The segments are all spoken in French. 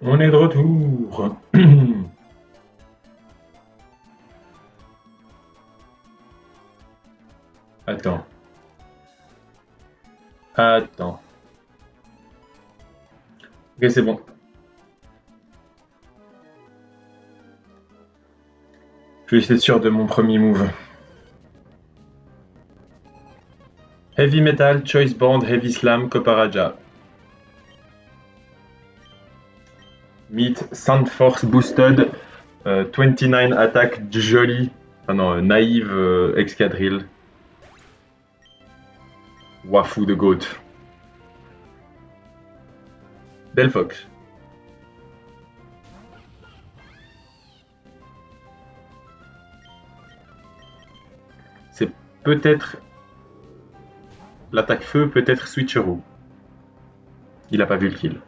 On est de retour. Attends. Attends. Ok, c'est bon. Je vais essayer sûr de mon premier move. Heavy Metal, Choice Band, Heavy Slam, Koparaja. Meet Sound Force Boosted, 29 Attack Jolly. Ah non, Naïve Excadrille. Wafu de Goat. Delphox. C'est peut-être l'attaque feu, peut-être Switcheroo. Il a pas vu le kill.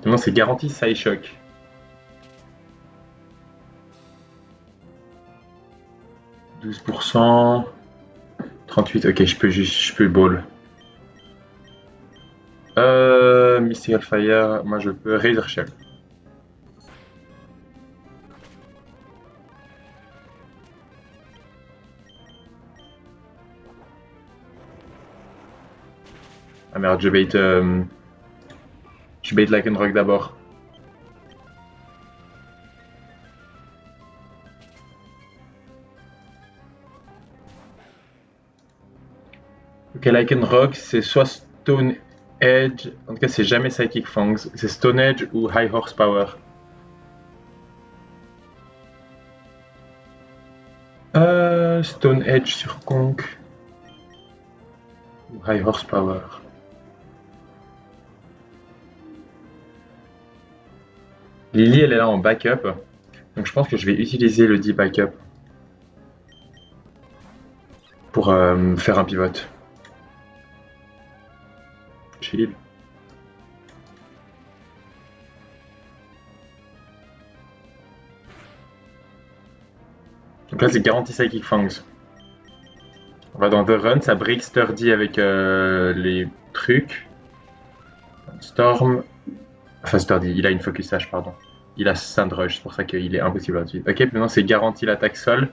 Non, c'est garanti Psyshock. 12%. 38, ok, je peux ball. Mystical Fire, moi je peux Razor Shell. Ah merde, je bait Lycanroc d'abord. Ok, Lycanroc, c'est soit Stone Edge, en tout cas c'est jamais Psychic Fangs, c'est Stone Edge ou High Horsepower. Stone Edge sur Conk ou High Horsepower. Lily, elle est là en backup, donc je pense que je vais utiliser le D backup pour faire un pivot. Chill. Donc là, c'est garanti Psychic Fangs. On va dans The Run, ça break Sturdy avec les trucs. Storm. Enfin, Sturdy, il a une Focus Sash, pardon. Il a Sandrush, c'est pour ça qu'il est impossible à tuer. Ok, maintenant c'est garanti l'attaque sol.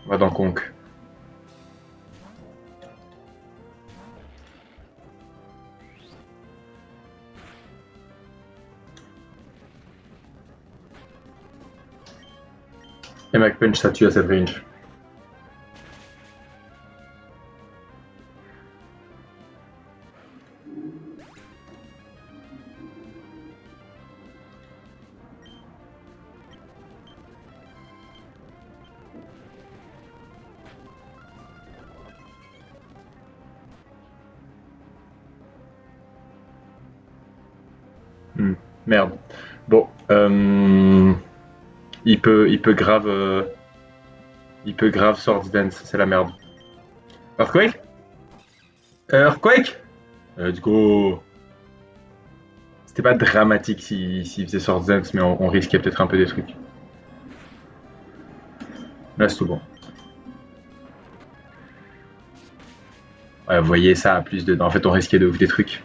On va dans Conk. Et McPunch, ça tue à cette range. Merde. Bon, il peut grave Swords Dance, c'est la merde. Earthquake? Earthquake? Let's go. C'était pas dramatique s'il faisait Swords Dance, mais on risquait peut-être un peu des trucs. Là, c'est tout bon. Ouais, vous voyez ça à plus de. En fait, on risquait de ouf des trucs.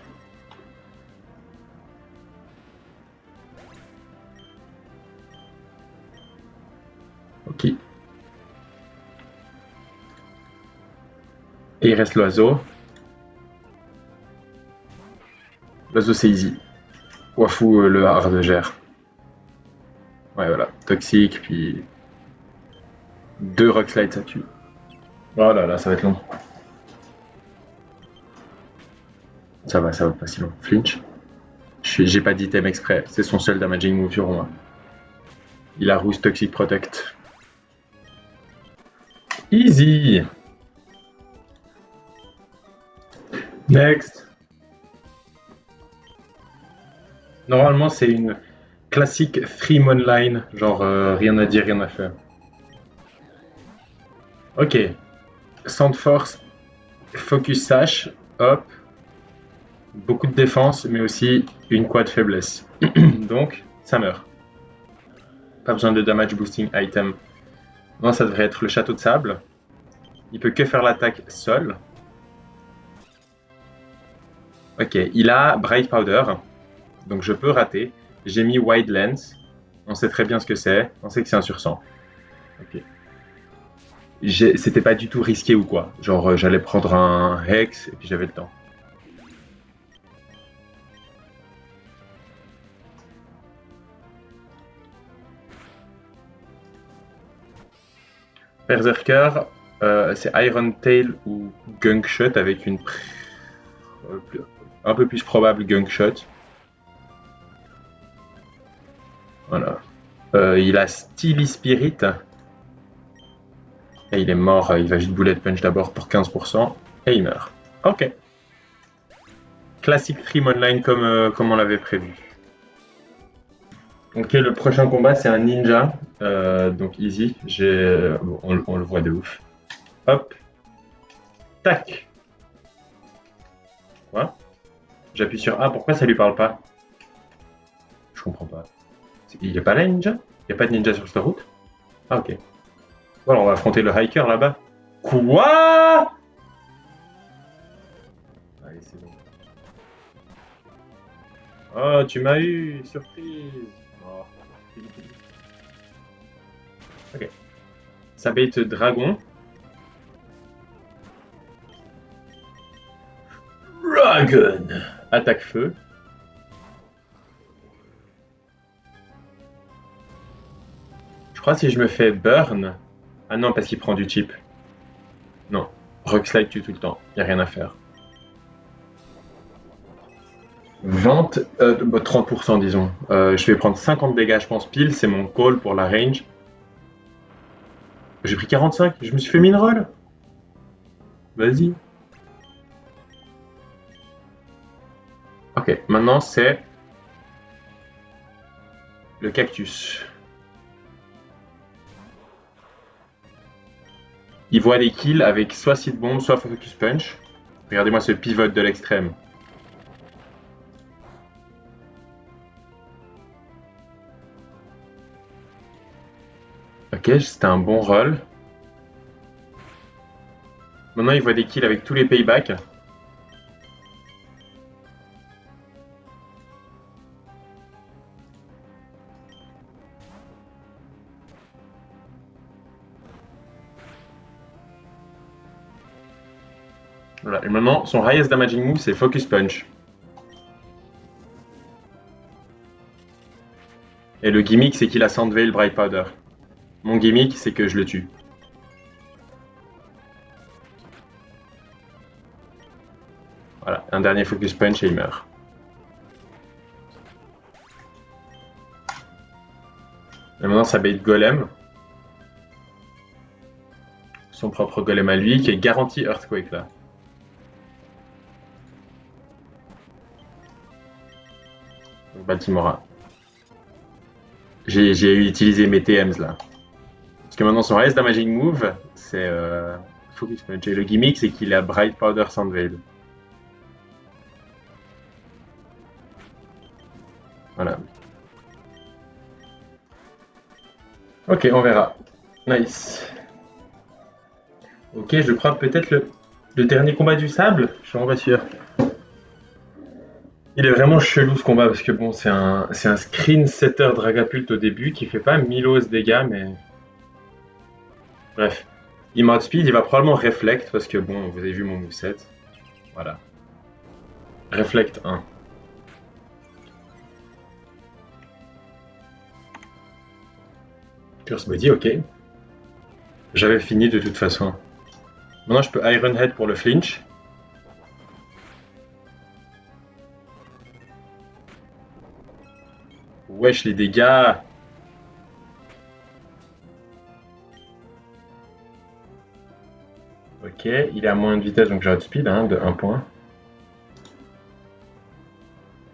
Ok. Et il reste l'oiseau. L'oiseau, c'est easy. Wafu, le hard gère. Ouais, voilà. Toxique, puis. Deux Rock Slide, ça tue. Oh là là, ça va être long. Ça va pas si long. Flinch. J'ai pas d'item exprès. C'est son seul damaging move sur moi. Il a Roost Toxic Protect. Easy. Next. Normalement, c'est une classique 3 line. Genre, rien à dire, rien à faire. Ok. Sand Force, Focus Sash, hop. Beaucoup de défense, mais aussi une quad faiblesse. Donc, ça meurt. Pas besoin de damage boosting item. Non, ça devrait être le château de sable. Il peut que faire l'attaque seul. Ok, il a Bright Powder, donc je peux rater. J'ai mis Wide Lens, on sait très bien ce que c'est, on sait que c'est un sur 100. Ok. C'était pas du tout risqué ou quoi. Genre, j'allais prendre un Hex et puis j'avais le temps. Berserker, c'est Iron Tail ou Gunk Shot avec un peu plus probable Gunk Shot. Voilà. Il a Steely Spirit. Et il est mort, il va juste Bullet Punch d'abord pour 15%. Et il meurt. Ok. Classic Trim Online comme on l'avait prévu. Ok, le prochain combat c'est un ninja. Donc easy. On le voit de ouf. Hop. Tac. Quoi? J'appuie sur A, pourquoi ça lui parle pas? Je comprends pas. Il est pas là, ninja? Il y a pas de ninja sur cette route? Ah, ok. Voilà, on va affronter le hiker là-bas. Quoi? Allez, c'est bon. Oh, tu m'as eu! Surprise! Oh. Ok. Ça bait dragon. Dragon! Attaque feu. Je crois que si je me fais burn. Ah non, parce qu'il prend du chip. Non. Rock slide tue tout le temps. Y a rien à faire. Vente, 30% disons. Je vais prendre 50 dégâts, je pense pile. C'est mon call pour la range. J'ai pris 45. Je me suis fait min-roll. Vas-y. Ok, maintenant c'est le cactus. Il voit des kills avec soit Seed Bomb, soit Focus Punch. Regardez-moi ce pivot de l'extrême. Ok, c'était un bon roll. Maintenant, il voit des kills avec tous les paybacks. Voilà. Et maintenant, son highest damaging move, c'est Focus Punch. Et le gimmick, c'est qu'il a Sandveil Bright Powder. Mon gimmick, c'est que je le tue. Voilà, un dernier Focus Punch et il meurt. Et maintenant, ça bait Golem. Son propre Golem à lui, qui est garanti Earthquake là. Donc, Baltimora. J'ai utilisé mes TMs là. Parce que maintenant, son highest damaging move, c'est Focus Punch. Et le gimmick, c'est qu'il a Bright Powder Sandveil. Voilà. Ok, on verra. Nice. Ok, je crois peut-être le dernier combat du sable. Je suis vraiment pas sûr. Il est vraiment chelou ce combat parce que bon, c'est un screen setter Dragapult au début qui fait pas 1000 os dégâts, mais bref. Il m'outspeed, il va probablement reflect parce que bon, vous avez vu mon moveset. Voilà. Reflect 1. Curse Body, ok. J'avais fini de toute façon. Maintenant, je peux Iron Head pour le flinch. Wesh, les dégâts! Ok, il est à moins de vitesse, donc j'ai speed hein, de 1 point.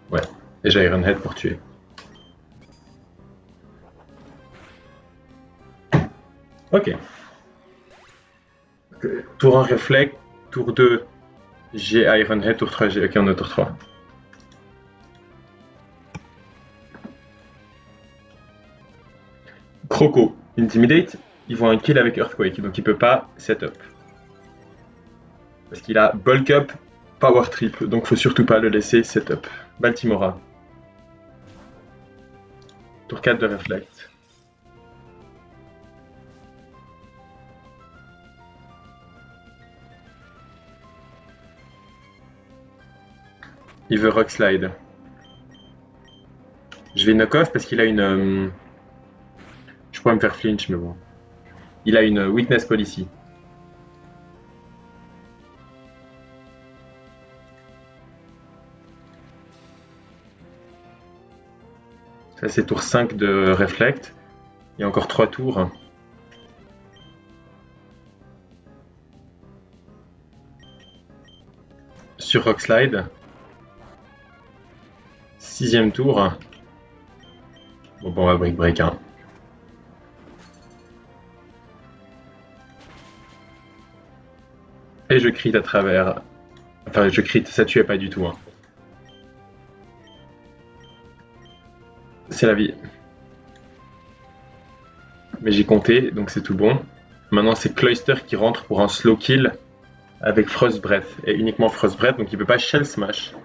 Ouais, et j'ai Iron Head pour tuer. Ok. Tour 1 Reflect, tour 2 j'ai Iron Head, tour 3 j'ai... Ok, on est au tour 3. Croco, Intimidate, il voit un kill avec Earthquake, donc il peut pas setup. Parce qu'il a Bulk Up power triple, donc faut surtout pas le laisser setup. Baltimora. Tour 4 de Reflect. Il veut Rock Slide. Je vais knock off parce qu'il a une... Je pourrais me faire flinch, mais bon. Il a une Weakness Policy. Ça, c'est tour 5 de Reflect. Il y a encore 3 tours. Sur Rock Slide. 6ème tour. Bon, on va break. Hein. Et je crit à travers. Enfin, je crit, ça tuait pas du tout. Hein. C'est la vie. Mais j'ai compté, donc c'est tout bon. Maintenant, c'est Cloyster qui rentre pour un slow kill avec Frost Breath. Et uniquement Frost Breath, donc il peut pas Shell Smash.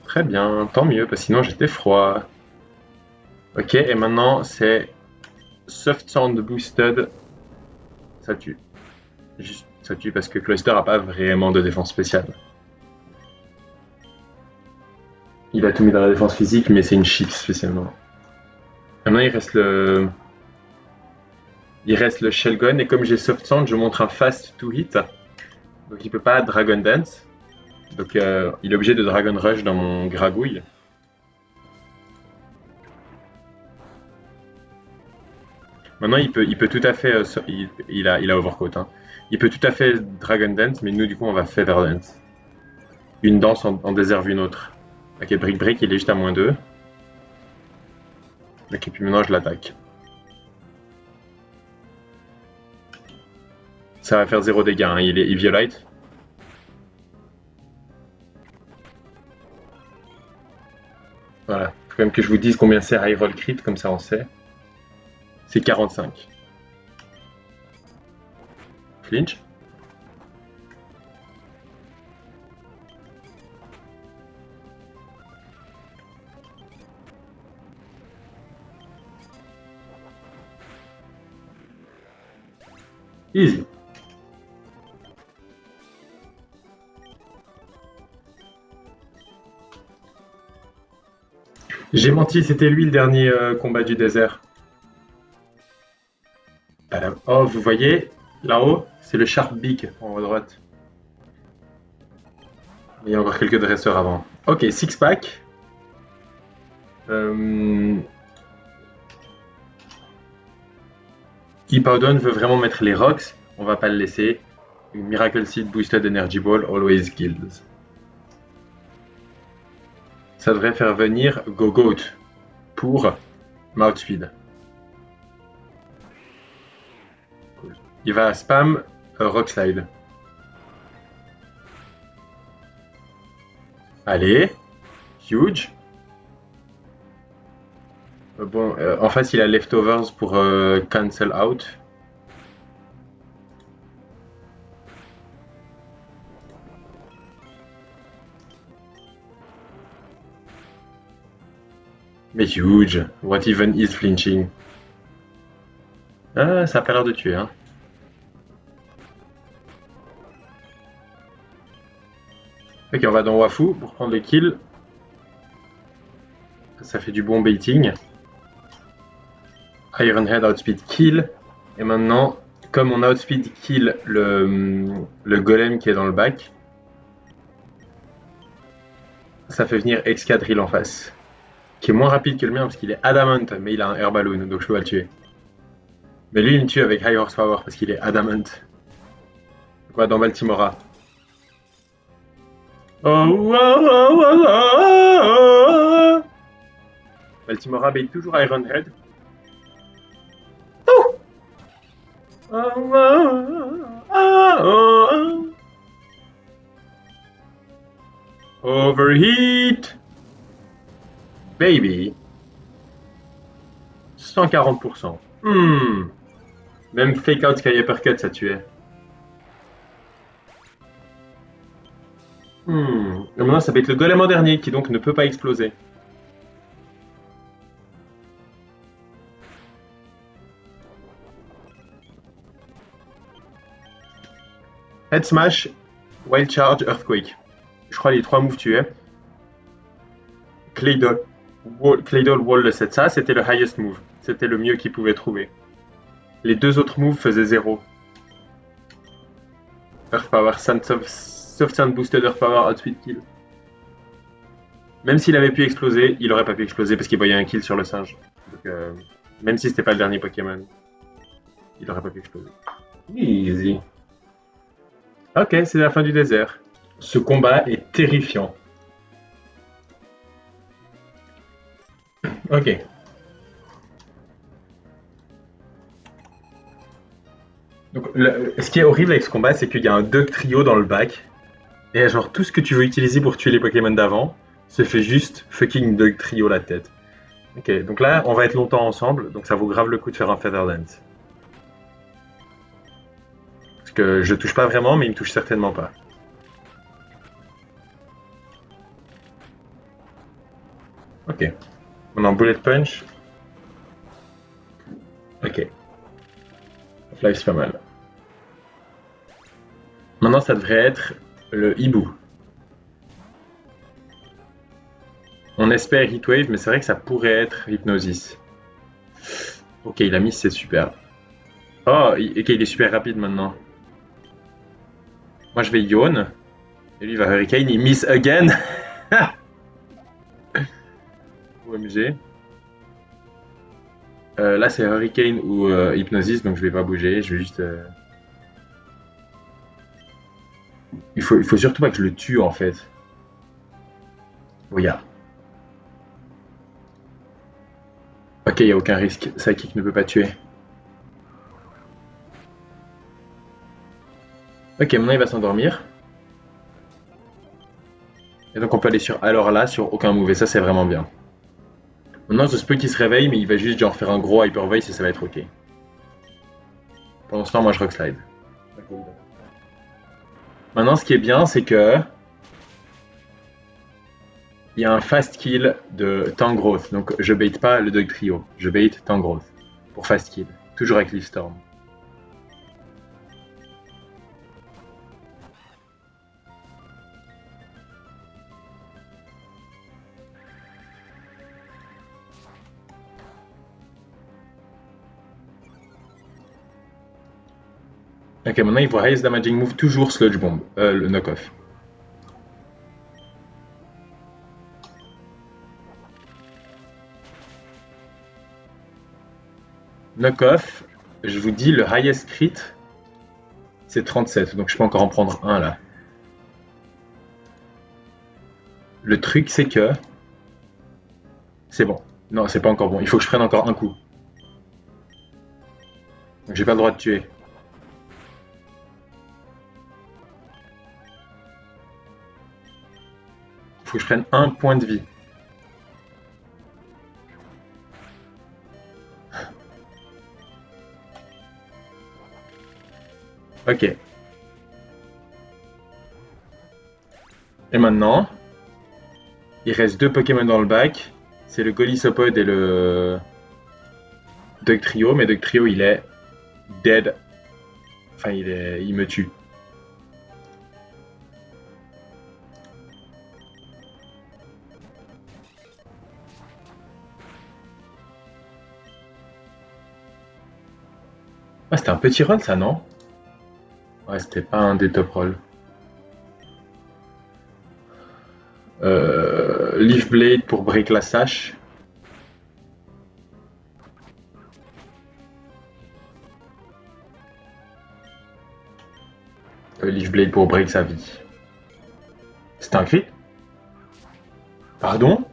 Très bien, tant mieux, parce que sinon j'étais froid. Ok, et maintenant c'est Soft Sound Boosted. Ça tue. Juste, ça tue parce que Cloyster a pas vraiment de défense spéciale. Il a tout mis dans la défense physique, mais c'est une chip spécialement. Maintenant il reste le... Il reste le Shell Gun, et comme j'ai Soft Sound, je montre un Fast to Hit. Donc il peut pas Dragon Dance. Donc il est obligé de Dragon Rush dans mon Gragouille. Maintenant il peut tout à fait... il a Overcoat. Hein. Il peut tout à fait Dragon Dance, mais nous du coup on va Feather Dance. Une danse en déserve une autre. Ok, Brick, il est juste à -2. Ok, puis maintenant je l'attaque. Ça va faire 0 dégâts, hein. Il violate. Voilà. Faut quand même que je vous dise combien c'est High Roll Crit, comme ça on sait. C'est 45. Flinch. Easy. J'ai menti, c'était lui le dernier combat du désert. Oh, vous voyez, là-haut, c'est le Sharp Big en haut à droite. Il y a encore quelques dresseurs avant. Ok, six pack. Hippowdon veut vraiment mettre les rocks, on va pas le laisser. Miracle Seed Boosted Energy Ball, always kills. Ça devrait faire venir Go-Goat pour Mouth Speed. Il va spam Rock Slide. Allez, huge. Bon, en face il a Leftovers pour cancel out. Mais huge. What even is flinching? Ah, ça a pas l'air de tuer, hein. Ok, on va dans Wafu pour prendre les kills. Ça fait du bon baiting. Ironhead outspeed kill. Et maintenant, comme on outspeed kill le golem qui est dans le bac, ça fait venir Excadrill en face. Qui est moins rapide que le mien parce qu'il est adamant, mais il a un air balloon, donc je peux pas le tuer. Mais lui, il me tue avec high horsepower parce qu'il est adamant. Quoi, dans Baltimora. Baltimora bait toujours Ironhead. Overheat! Baby! 140%. Même Fake Out Sky Uppercut, ça tuait. Et maintenant, ça va être le golem en dernier, qui donc ne peut pas exploser. Head Smash, Wild Charge, Earthquake. Je crois les 3 moves tués. Claydol Wall le 7, ça c'était le highest move. C'était le mieux qu'il pouvait trouver. Les 2 autres moves faisaient 0. Earth Power, Soft Sound Boosted Earth Power, Outspeed Kill. Même s'il avait pu exploser, il aurait pas pu exploser parce qu'il voyait un kill sur le singe. Donc, même si c'était pas le dernier Pokémon, il aurait pas pu exploser. Easy. Ok, c'est la fin du désert. Ce combat est terrifiant. Ok. Donc, ce qui est horrible avec ce combat, c'est qu'il y a un Dug Trio dans le bac. Et genre, tout ce que tu veux utiliser pour tuer les Pokémon d'avant se fait juste fucking Dug Trio la tête. Ok, donc là, on va être longtemps ensemble, donc ça vaut grave le coup de faire un Feather Dance. Parce que je touche pas vraiment, mais il me touche certainement pas. Ok. Maintenant, Bullet Punch. Ok. Life, c'est pas mal. Maintenant, ça devrait être le hibou. On espère Heatwave, mais c'est vrai que ça pourrait être Hypnosis. Ok, il a mis, c'est super. Oh, ok, il est super rapide maintenant. Moi, je vais Yawn. Et lui, il va Hurricane, il miss again. OMG. Là, c'est Hurricane ou Hypnosis, donc je vais pas bouger. Je vais juste. Il faut surtout pas que je le tue en fait. Regarde. Ok, il n'y a aucun risque. Psychic ne peut pas tuer. Ok, maintenant il va s'endormir. Et donc on peut aller sur alors là, sur aucun move. Et ça, c'est vraiment bien. Maintenant, je peux qu'il se réveille, mais il va juste genre faire un gros Hyper Voice et ça va être ok. Pendant ce temps, moi je Rock Slide. Maintenant, ce qui est bien, c'est que. Il y a un fast kill de Tangrowth. Donc je bait pas le Dug Trio. Je bait Tangrowth. Pour fast kill. Toujours avec Leaf Storm. Ok, maintenant il voit Highest Damaging Move, toujours Sludge Bomb, le knock-off. Knock-off, je vous dis, le highest crit, c'est 37, donc je peux encore en prendre un là. Le truc, c'est que. C'est bon. Non, c'est pas encore bon. Il faut que je prenne encore un coup. Donc j'ai pas le droit de tuer. Il faut que je prenne un point de vie. Ok. Et maintenant, il reste 2 Pokémon dans le bac. C'est le Golisopod et le Dug Trio. Mais Dug Trio, il est dead. Enfin, il me tue. Ah, c'était un petit roll, ça, non? Ouais, c'était pas un des top rolls. Leaf Blade pour break la sache. Leaf Blade pour break sa vie. C'était un crit? Pardon?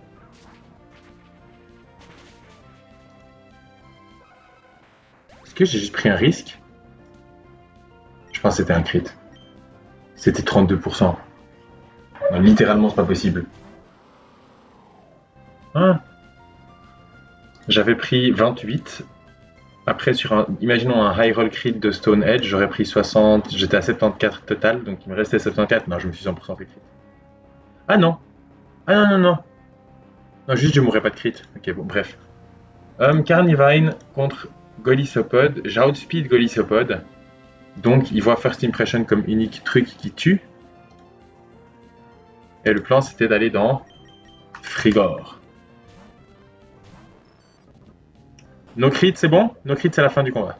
Est-ce que j'ai juste pris un risque? Je pense que c'était un crit. C'était 32%. Non, littéralement, c'est pas possible. Hein? j'avais pris 28. Après, imaginons un high roll crit de Stone Edge, j'aurais pris 60, j'étais à 74 total, donc il me restait 74. Non, je me suis 100% fait crit. Ah non! Ah non, non, non! Non, juste je mourrais pas de crit. Ok, bon, bref. Carnivine contre Golisopod. J'outspeed Golisopod. Donc, il voit First Impression comme unique truc qui tue. Et le plan, c'était d'aller dans Frigor. No crit, c'est bon? No crit, c'est la fin du combat.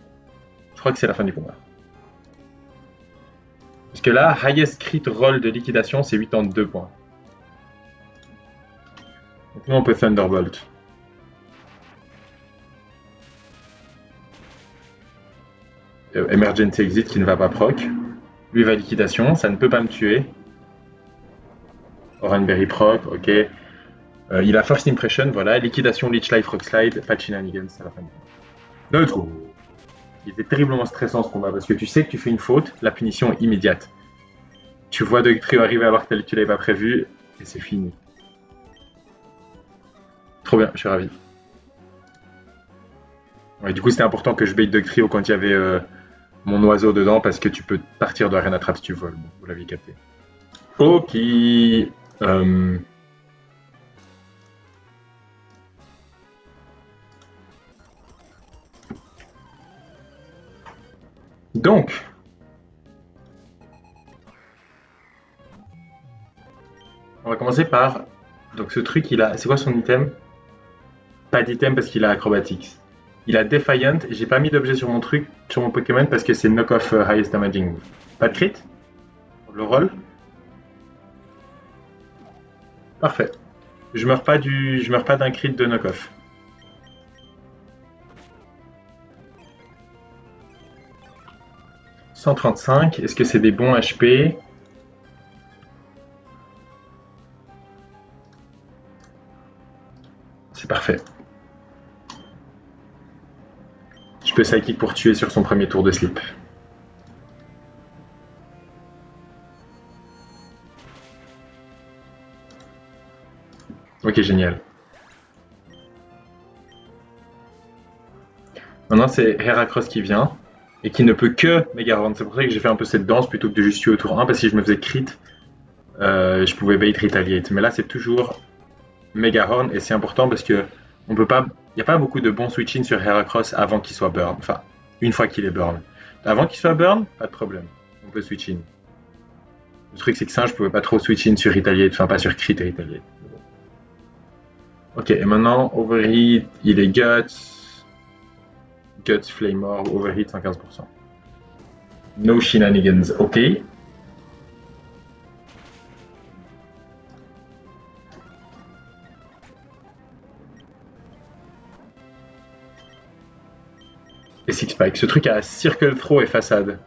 Je crois que c'est la fin du combat. Parce que là, highest crit roll de liquidation, c'est 82 points. Donc nous, on peut Thunderbolt. Emergency Exit qui ne va pas proc. Lui va liquidation, ça ne peut pas me tuer. Oranberry proc, ok. Il a First Impression, voilà. Liquidation, Leech Life, Rock Slide, pas de shenanigans à la fin du combat. Neutre. Il était terriblement stressant ce combat parce que tu sais que tu fais une faute, la punition est immédiate. Tu vois Dugtrio arriver alors que tu l'avais pas prévu et c'est fini. Trop bien, je suis ravi. Ouais, du coup, c'était important que je bait Dugtrio quand il y avait mon oiseau dedans parce que tu peux partir de Arena Trap si tu voles. Bon, vous l'aviez capté. Ok. Donc, on va commencer par. Donc, ce truc, il a. C'est quoi son item? Pas d'item parce qu'il a Acrobatics. Il a Defiant. J'ai pas mis d'objet sur mon truc, sur mon Pokémon parce que c'est knock-off highest damaging move. Pas de crit? Le roll? Parfait. Je meurs pas d'un crit de knock-off. « 135, est-ce que c'est des bons HP? C'est parfait. Je peux psychic pour tuer sur son premier tour de slip. Ok, génial. Maintenant, c'est Heracross qui vient et qui ne peut que Mega-Horn. C'est pour ça que j'ai fait un peu cette danse plutôt que de juste tuer au tour 1 parce que si je me faisais crit, je pouvais bait Retaliate. Mais là, c'est toujours Mega-Horn et c'est important parce que on peut pas. Il n'y a pas beaucoup de bons switch-in sur Heracross avant qu'il soit burn. Enfin, une fois qu'il est burn. Avant qu'il soit burn, pas de problème. On peut switch-in. Le truc, c'est que ça, je pouvais pas trop switch-in sur Retaliate. Enfin, pas sur crit et Retaliate. Ok, et maintenant, Overheat, il est Guts. Guts, Flamor, Overheat 115%. No shenanigans, ok. Et Six Spike. Ce truc a Circle Throw et Façade.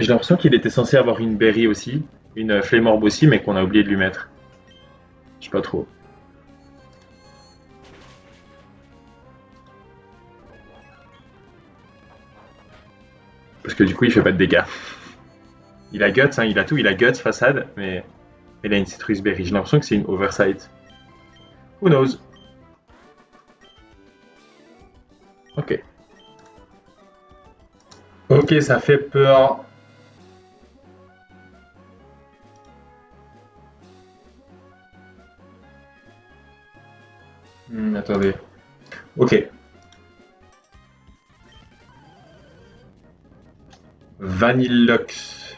J'ai l'impression qu'il était censé avoir une Berry aussi, une Flame Orb aussi, mais qu'on a oublié de lui mettre. Je sais pas trop. Parce que du coup, il fait pas de dégâts. Il a Guts, hein, il a tout, il a Guts, Façade, mais il a une Citrus Berry. J'ai l'impression que c'est une Oversight. Who knows? Ok. Ok, ça fait peur. Attendez. Ok. Vanillox.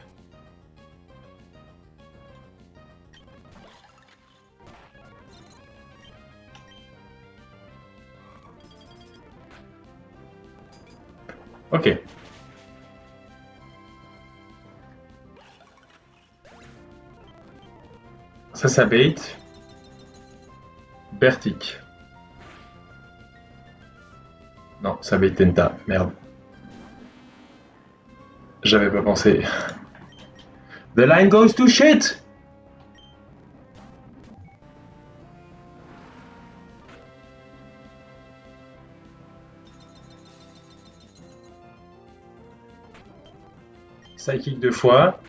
Ok. Ça bait. Bertic. Non, ça bait Tenta. Merde. J'avais pas pensé. The line goes to shit! Psychic 2 fois.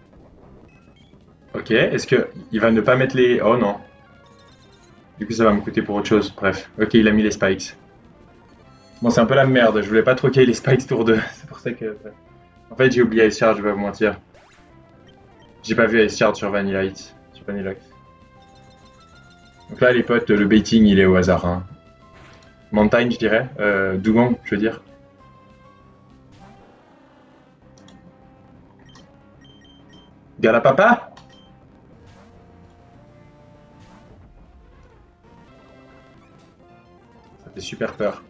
Ok, est-ce que il va ne pas mettre les... Oh non. Du coup, ça va me coûter pour autre chose. Bref. Ok, il a mis les spikes. Bon, c'est un peu la merde. Je voulais pas troquer les spikes tour 2. C'est pour ça que... bref. En fait, j'ai oublié Ice Shard, je vais pas vous mentir. J'ai pas vu Ice Shard sur Vanilla Ice. Sur Vanilla Ice. Donc là, les potes, le baiting, il est au hasard. Hein. Mountain, je dirais. Dugong, je veux dire. Galapapa. Ça fait super peur.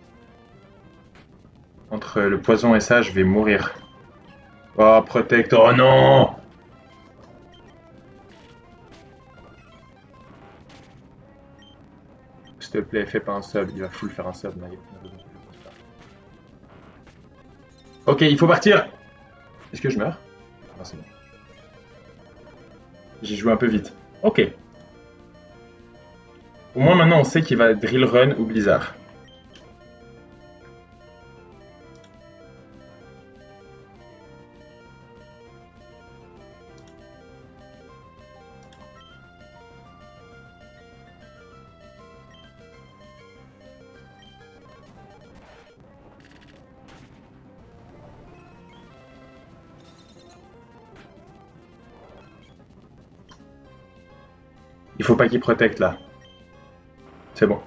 Entre le poison et ça, je vais mourir. Oh, protect. Oh non! S'il te plaît, fais pas un sub. Il va full faire un sub, Nugget. Ok, il faut partir! Est-ce que je meurs? Ah, c'est bon. J'ai joué un peu vite. Ok. Au moins maintenant on sait qu'il va drill run ou blizzard. Il faut pas qu'il protecte là. C'est bon.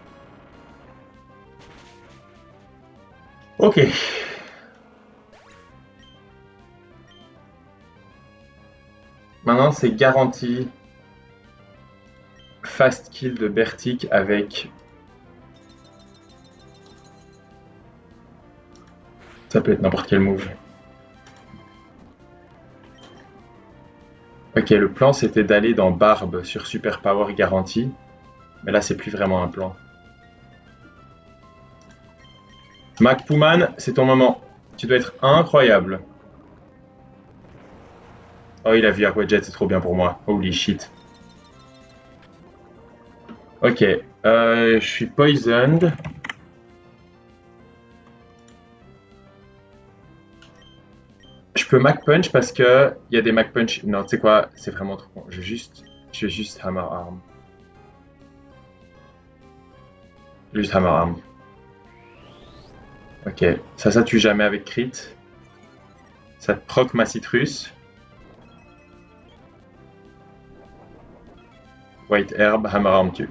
Ok. Maintenant c'est garanti. Fast kill de Bertic avec... Ça peut être n'importe quel move. Ok, le plan c'était d'aller dans Barbe sur Super Power garantie. Mais là c'est plus vraiment un plan. Mac Pouman, c'est ton moment. Tu dois être incroyable. Oh, il a vu Aquajet, c'est trop bien pour moi. Holy shit. Ok, je suis poisoned. Je peux Mac Punch parce que il y a des Mac Punch. Non, tu sais quoi, c'est vraiment trop con. Je vais juste Hammer Arm. Juste Hammer Arm. Ok, ça tue jamais avec crit. Ça te proc ma citrus. White Herb, Hammer Arm tue.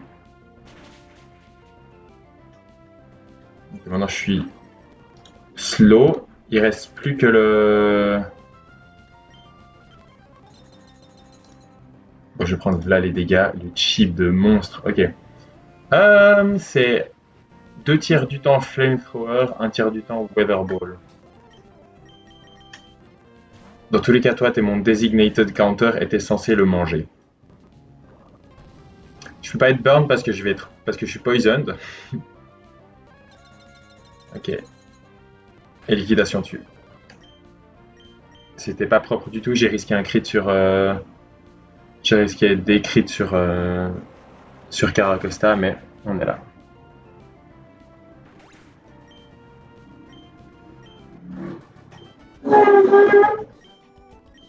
Ok, maintenant je suis slow. Il reste plus que le... Bon, je vais prendre là les dégâts, le chip de monstre. Ok. C'est 2 tiers du temps Flamethrower, 1 tiers du temps Weather Ball. Dans tous les cas, toi, t'es mon designated counter et t'es censé le manger. Je peux pas être burn parce que je suis poisoned. Ok. Et liquidation tue. C'était pas propre du tout. J'ai risqué un crit sur. J'ai risqué des crits sur Caracosta, mais on est là.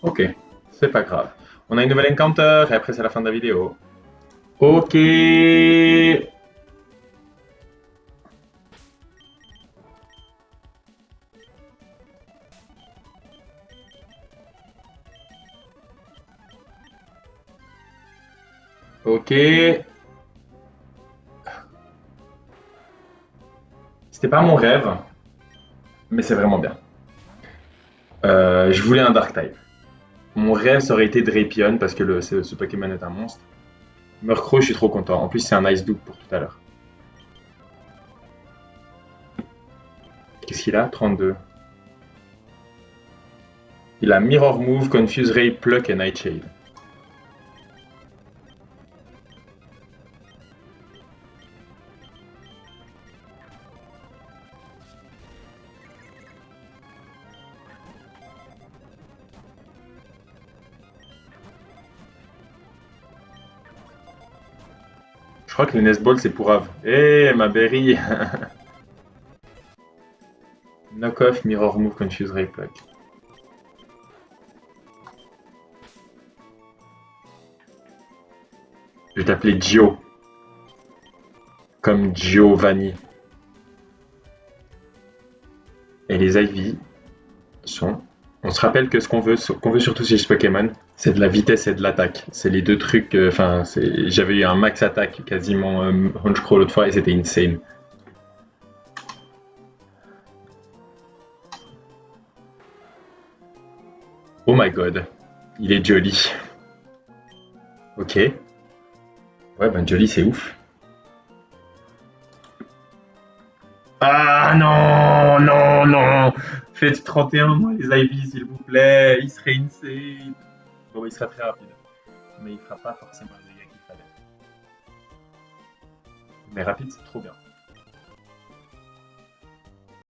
Ok, c'est pas grave. On a une nouvelle encounter et après c'est la fin de la vidéo. Ok. Ok. C'était pas mon rêve, mais c'est vraiment bien. Je voulais un Dark type. Mon rêve, ça aurait été Drapion parce que ce Pokémon est un monstre. Murkrow, je suis trop content. En plus, c'est un Ice Duke pour tout à l'heure. Qu'est-ce qu'il a? 32. Il a Mirror Move, Confuse Ray, Pluck et Nightshade. Je crois que le Nest Ball, c'est pour Ave. Eh, ma berry. Knock off, Mirror Move, Confuse Ray, Pluck. Je vais t'appeler Gio. comme Giovanni. Et les Ivy sont... On se rappelle que ce qu'on veut surtout chez ce Pokémon, c'est de la vitesse et de l'attaque. C'est les deux trucs. Enfin, j'avais eu un max attaque quasiment Honchkrow l'autre fois et c'était insane. Oh my god, il est jolly. Ok. Ouais, ben jolly, c'est ouf. Ah non, non, non. Faites 31 moi les Ivy, s'il vous plaît. Il serait insane. Bon, il sera très rapide. Mais il fera pas forcément les dégâts qu'il fallait. Mais rapide, c'est trop bien.